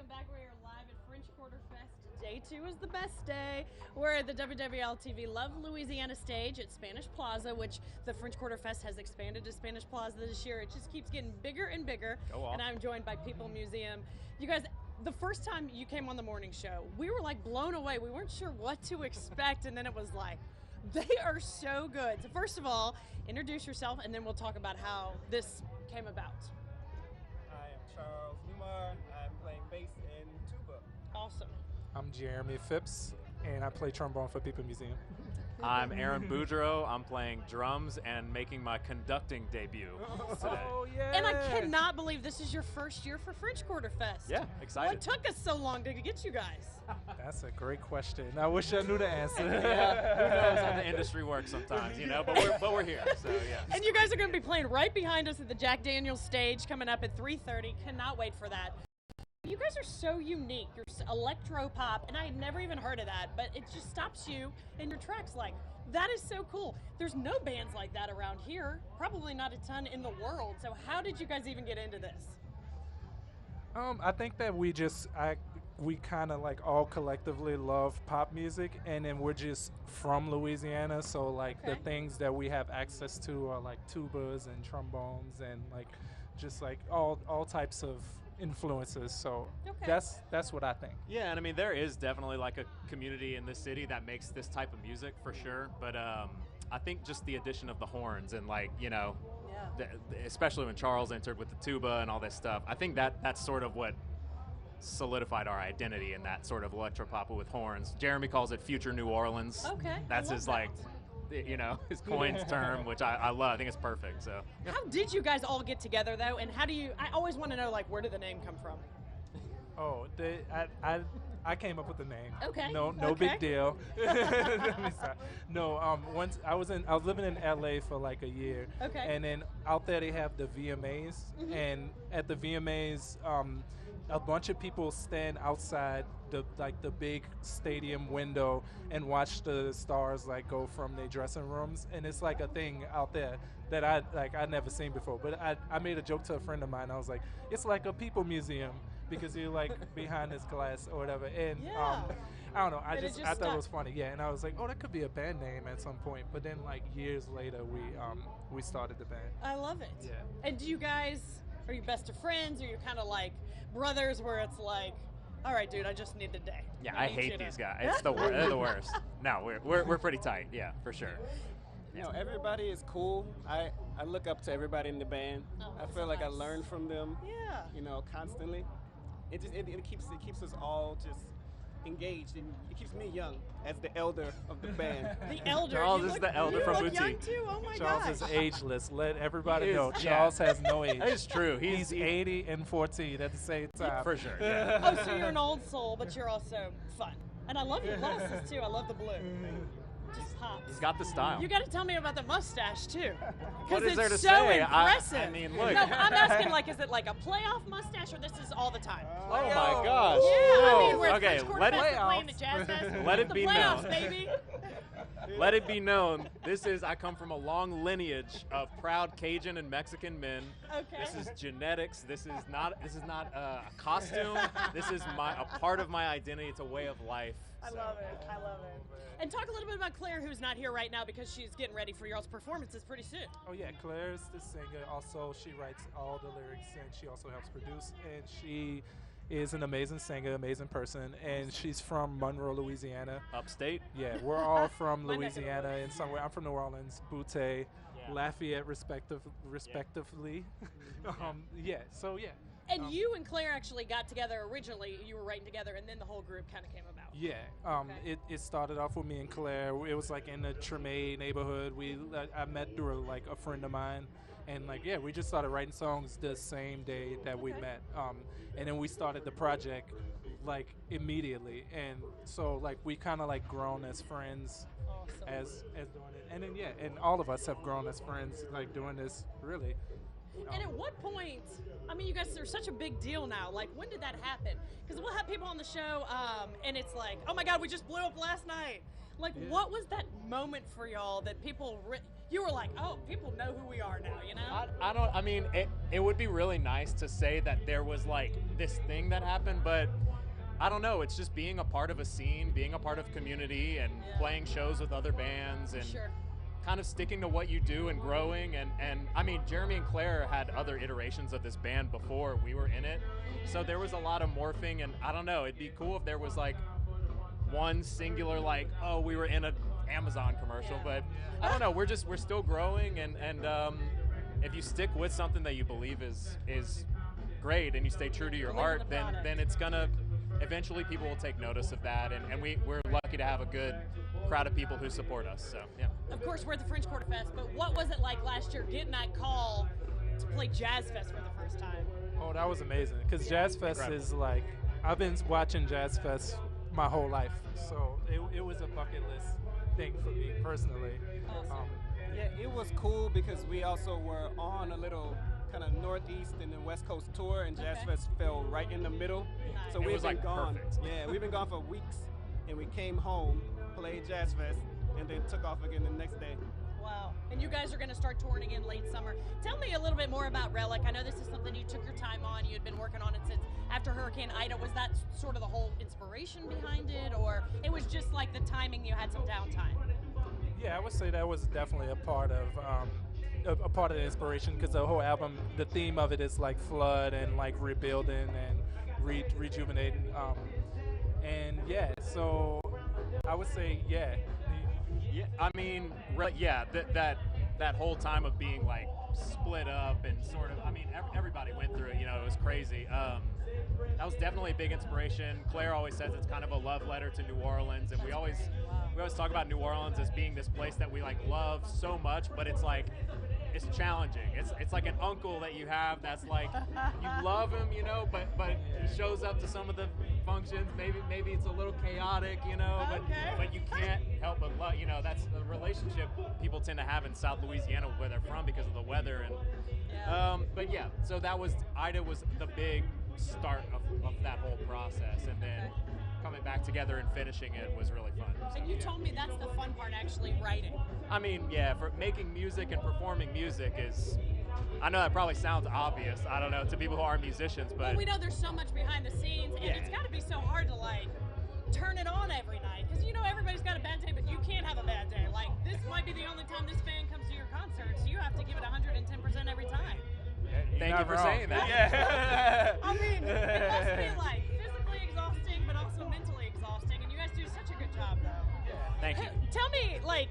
Welcome back. We are live at French Quarter Fest. Day 2 is the best day. We're at the WWL-TV Love Louisiana stage at Spanish Plaza, which the French Quarter Fest has expanded to Spanish Plaza this year. It just keeps getting bigger and bigger. And I'm joined by People Museum. You guys, the first time you came on the morning show, we were like blown away. We weren't sure what to expect, and then it was like, they are so good. So first of all, introduce yourself, and then we'll talk about how this came about. I am Charles Newmar. I'm playing bass and tuba. Awesome. I'm Jeremy Phipps, and I play trombone for People Museum. I'm Aaron Boudreau. I'm playing drums and making my conducting debut today. Oh, yeah. And I cannot believe this is your first year for French Quarter Fest. Yeah, excited. What took us so long to get you guys? That's a great question. I wish I knew the answer. Yeah, who knows how the industry works sometimes, you know, but we're here, so yeah. And you guys are going to be playing right behind us at the Jack Daniels stage coming up at 3:30. Cannot wait for that. You guys are so unique. You're electro pop, and I had never even heard of that, but it just stops you in your tracks. Like, that is so cool. There's no bands like that around here, probably not a ton in the world. So how did you guys even get into this? I think that we kind of like all collectively love pop music, and then we're just from Louisiana, so like the things that we have access to are like tubas and trombones and like just like all types of influences. So that's what I think. Yeah, and I mean there is definitely like a community in this city that makes this type of music for sure, but I think just the addition of the horns and like, you know, especially when Charles entered with the tuba and all this stuff, I think that's sort of what solidified our identity in that sort of electropop with horns. Jeremy calls it future New Orleans. Okay. That's his like, you know, his coins term, which I love. I think it's perfect. So. How did you guys all get together though, and how do you? I always want to know, like, where did the name come from? Oh, I came up with the name. Okay. No big deal. No, once I was living in LA for like a year. Okay. And then out there they have the VMAs, and at the VMAs, a bunch of people stand outside the big stadium window and watch the stars like go from their dressing rooms, and it's like a thing out there that I'd never seen before. But I made a joke to a friend of mine. I was like, it's like a people museum because you're like behind this glass or whatever. And I don't know. I thought it was funny. Yeah, and I was like, oh, that could be a band name at some point. But then like years later, we started the band. I love it. Yeah. And do you guys, are you best of friends? Or are you kind of like brothers where it's like, all right, dude, I just need the day. Yeah, I hate these guys. It's they're the worst. No, we're pretty tight. Yeah, for sure. You know, everybody is cool. I look up to everybody in the band. I feel like I learn from them. Yeah. You know, constantly. It keeps us all just engaged, and it keeps me young as the elder of the band. The elder. Charles is the elder from Boutique. You look young too. Oh my Charles gosh. is ageless. Let everybody know. Charles has no age. That is true. He's 80 and 14 at the same time. For sure. Yeah. Oh, so you're an old soul, but you're also fun. And I love your glasses too. I love the blue. Just pops. He's got the style. You got to tell me about the mustache too, What because is there it's to so say? impressive. I mean, look. No, I'm asking, like, is it like a playoff mustache, or this is all the time? Oh my gosh. Yeah, I mean, No. we're at Okay, French Quarter let Fest, it we're playing the Jazz Fest. Let it the be playoffs, known. baby. Let it be known, I come from a long lineage of proud Cajun and Mexican men. Okay. This is genetics. This is not a costume. This is a part of my identity. It's a way of life. I love it. I love it. And talk a little bit about Claire, who's not here right now because she's getting ready for y'all's performances pretty soon. Oh yeah, Claire's the singer. Also, she writes all the lyrics, and she also helps produce. And she is an amazing singer, amazing person, and she's from Monroe, Louisiana. Upstate. Yeah, we're all from Louisiana and somewhere. I'm from New Orleans, Butte, Lafayette, respectively. So. And you and Claire actually got together originally. You were writing together, and then the whole group kind of came about. Yeah, it started off with me and Claire. It was like in the Treme neighborhood. I met through like a friend of mine, and like we just started writing songs the same day that we met. And then we started the project like immediately, and so like we kind of like grown as friends. Awesome. As doing it, and then and all of us have grown as friends like doing this really. And at what point, I mean, you guys are such a big deal now. Like, when did that happen? Because we'll have people on the show, and it's like, oh my God, we just blew up last night. Like, what was that moment for y'all that people, you were like, oh, people know who we are now, you know? I mean, it would be really nice to say that there was like this thing that happened, but I don't know. It's just being a part of a scene, being a part of community, and playing shows with other bands, and kind of sticking to what you do and growing. And I mean, Jeremy and Claire had other iterations of this band before we were in it, so there was a lot of morphing. And I don't know. It'd be cool if there was like one singular like, oh, we were in a Amazon commercial, but I don't know. We're still growing, and if you stick with something that you believe is great, and you stay true to your heart, then it's gonna eventually people will take notice of that, and we're lucky to have a good crowd of people who support us. So yeah. Of course, we're at the French Quarter Fest, but what was it like last year getting that call to play Jazz Fest for the first time? Oh, that was amazing, because Jazz Fest is like, I've been watching Jazz Fest my whole life, so it was a bucket list thing for me personally. Awesome. Yeah, it was cool because we also were on a little kind of northeast and then west coast tour, and Jazz Fest fell right in the middle. Nice. So It we've was, been like, gone. perfect. Yeah, we've been gone for weeks, and we came home, played Jazz Fest, and then took off again the next day. Wow. And you guys are going to start touring again late summer. Tell me a little bit more about Relic. I know this is something you took your time on. You had been working on it since after Hurricane Ida. Was that sort of the whole inspiration behind it, or it was just like the timing, you had some downtime? Yeah, I would say that was definitely a part of the inspiration, because the whole album, the theme of it is like flood and like rebuilding and rejuvenating. And yeah, so I would say yeah. Yeah, I mean, that whole time of being like split up and sort of, I mean, everybody went through it. You know, it was crazy. That was definitely a big inspiration. Claire always says it's kind of a love letter to New Orleans, and we always talk about New Orleans as being this place that we like love so much, but it's like, it's challenging. It's like an uncle that you have that's like, you love him, you know, but he shows up to some of the functions. Maybe it's a little chaotic, you know, but you can't help but love. You know, that's the relationship people tend to have in South Louisiana where they're from because of the weather. And but yeah, so Ida was the big start of that whole process, and then coming back together and finishing it was really fun. So, And you told me that's the fun part, actually writing. I mean, yeah, for making music and performing music is, I know that probably sounds obvious, I don't know, to people who aren't musicians, but... Well, we know there's so much behind the scenes, and it's got to be so hard to, like, turn it on every night. Because, you know, everybody's got a bad day, but you can't have a bad day. Like, this might be the only time this band comes to your concert, so you have to give it 110% every time. Thank you for saying that. Yeah. I mean, it must be, like, physically exhausting, but also mentally exhausting, and you guys do such a good job, though. Thank you. Tell me, like,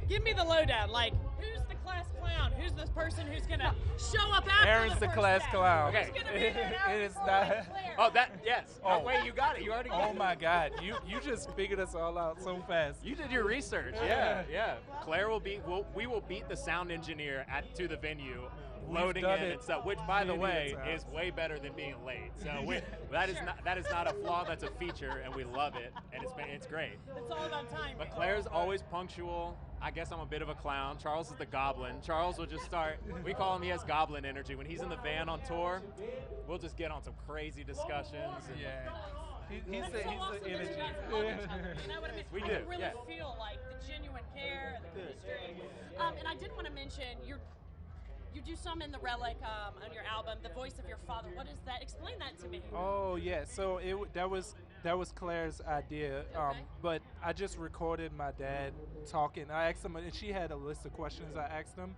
give me the lowdown. Like, who's the class clown? Who's this person who's gonna show up after Aaron's the first class act? clown. Who's gonna be there an hour It is before, not- like Claire? Oh, yes. Oh. Wait, you got it. You already got it. Oh my God, you just figured us all out so fast. You did your research. Yeah. Claire we will beat the sound engineer to the venue, loading done in it and stuff, which by the many way times. is way better than being late. So that is not a flaw, that's a feature, and we love it, and it's great. It's all about time. But Claire's always punctual. I guess I'm a bit of a clown. Charles is the goblin. Charles will just start, we call him, he has goblin energy. When he's in the van on tour, we'll just get on some crazy discussions. And Yeah. He's That's the so awesome that energy. you guys love each other. You know what I mean? We I do, can really yeah. feel like the genuine care and the chemistry. And I did want to mention you do some in the Relic on your album, The Voice of Your Father. What is that? Explain that to me. Oh yeah, so that was Claire's idea, Okay. but I just recorded my dad talking. I asked him, and she had a list of questions I asked him,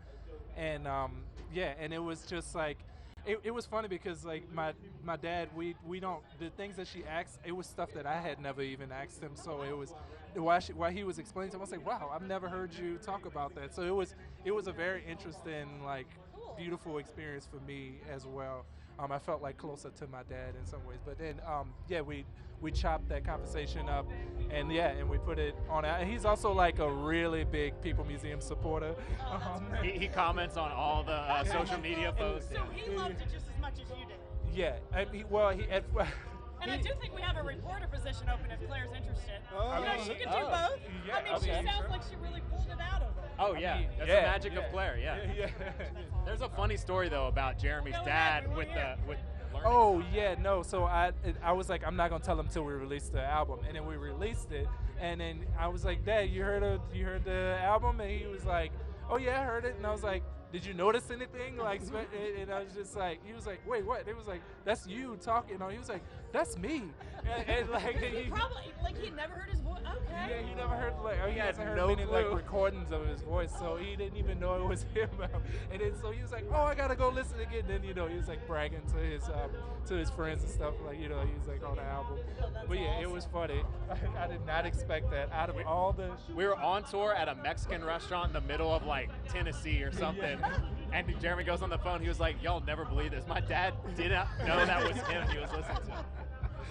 and and it was just like, it was funny because like my dad, we don't, the things that she asked, it was stuff that I had never even asked him, so it was while he was explaining to him, I was like, wow, I've never heard you talk about that. So it was a very interesting, like, beautiful experience for me as well. I felt like closer to my dad in some ways, but then we chopped that conversation up, and we put it on. He's also like a really big People Museum supporter. He comments on all the social media posts. So he loved it just as much as you did. Yeah, I do think we have a reporter position open if Claire's interested. Oh. You know, she could do both. Yeah, I mean, okay, she sounds sure. like she really pulled it out of her. Oh yeah, that's yeah, the magic of Claire. Yeah. There's a funny story though about Jeremy's Go dad ahead, we with wanna hear. learning. Oh yeah, no. So I was like, I'm not gonna tell him till we release the album, and then we released it, and then I was like, Dad, you heard the album? And he was like, "Oh yeah, I heard it." And I was like, "Did you notice anything?" Like, and I was just like, he was like, "Wait, what?" It was like, "That's you talking." He was like, "That's me." And like, He probably, like, he'd never heard his voice. Okay. yeah, he never heard, like, he had hasn't heard no many like clue. recordings of his voice, so he didn't even know it was him. And then so he was like, "Oh, I gotta go listen again." And then he was like bragging to his friends and stuff, like, he was like on the album. But yeah, awesome. it was funny. I did not expect that. Out of all the We were on tour at a Mexican restaurant in the middle of like Tennessee or something. And Jeremy goes on the phone. He was like, "Y'all never believe this. My dad did not know that was him he was listening to."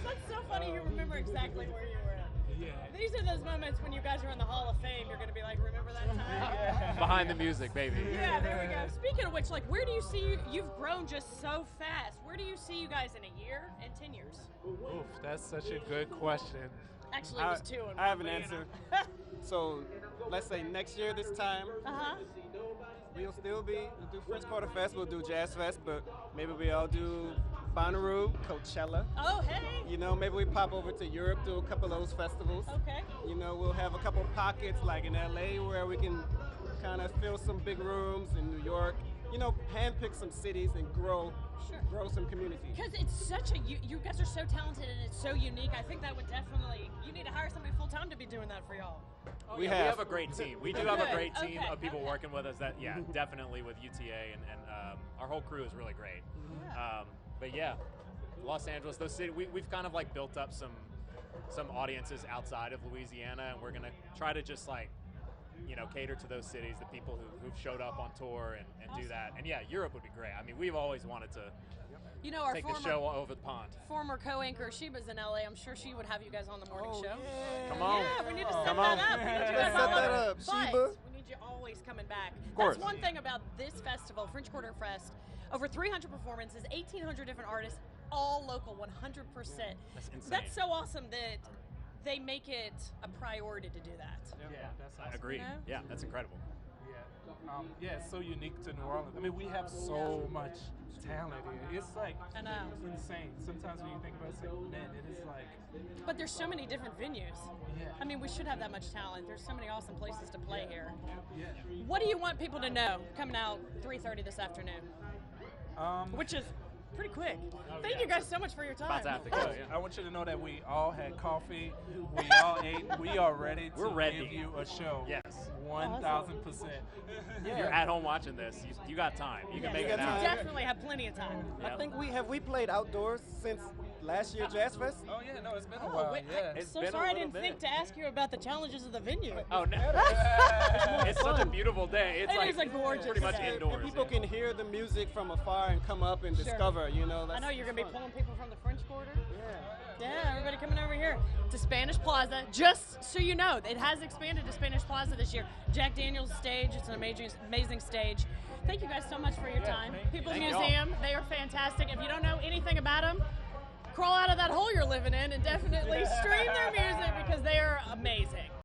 That's so funny. You remember exactly where you were at. yeah. These are those moments when you guys are in the Hall of Fame. You're going to be like, remember that time? Behind the music, baby. Yeah, there we go. Speaking of which, like, where do you see you've grown just so fast? Where do you see you guys in a year and 10 years? Oof, that's such a good question. Actually, it was 2. And I have an one, answer. So let's say next year this time, Uh-huh. we'll still we'll do French Quarter Fest, we'll do Jazz Fest, but maybe we'll do Bonnaroo, Coachella. Oh, hey. Maybe we pop over to Europe, do a couple of those festivals. Okay. We'll have a couple pockets like in LA where we can kind of fill some big rooms in New York. Handpick some cities and grow some communities. Because it's such you guys are so talented and it's so unique. I think that would definitely, you need to hire somebody full time to be doing that for y'all. Oh, We yeah, we have. have a great team. We do have a Good. great team Okay. of people Okay. working with us. That definitely with UTA and our whole crew is really great. But yeah, Los Angeles, those cities, we've kind of like built up some audiences outside of Louisiana, and we're gonna try to just like cater to those cities, the people who've showed up on tour and do that. And yeah, Europe would be great. I mean, we've always wanted to Our take former the show over the pond. co-anchor, Sheba's in LA. I'm sure she would have you guys on the morning show. Yeah. Come on. Yeah, we need to set Come that on. up. We need you Let's guys set all that over. up, But Sheba. we need you always coming back. course. That's one thing about this festival, French Quarter Fest. Over 300 performances, 1,800 different artists, all local, 100%. That's insane. That's so awesome that they make it a priority to do that. Yeah, that's I awesome. agree. You know? Yeah, that's incredible. Yeah, it's so unique to New Orleans. I mean, we have so much talent here. It's like I know. insane. Sometimes when you think about it, it's like, man, it is like, But there's so many different venues. yeah. I mean, we should have that much talent. There's so many awesome places to play here. Yeah. What do you want people to know coming out 3:30 this afternoon? Which is pretty quick. Thank you guys so much for your time. About to have to go. Yeah. I want you to know that we all had coffee. We all ate. We are ready to We're ready. give you a show. Yes. 1,000%. If you're at home watching this, you got time. You can make you it got You out. time. definitely have plenty of time. I think we played outdoors since last year Jazz Fest. Oh yeah, no, it's been a Oh, while. wait, Yeah. I'm It's so been a sorry I little didn't think bit. to ask you about the challenges of the venue. Oh no! It's such a beautiful day. It's It like is a gorgeous pretty much day. indoors. And people can hear the music from afar and come up and Sure. discover, I know you're going to be pulling people from the French Quarter. Yeah, everybody coming over here to Spanish Plaza. Just so you know, it has expanded to Spanish Plaza this year. Jack Daniels stage, it's an amazing stage. Thank you guys so much for your time. People's Thank y'all. Museum, they are fantastic. If you don't know anything about them, crawl out of that hole you're living in and definitely stream their music because they are amazing.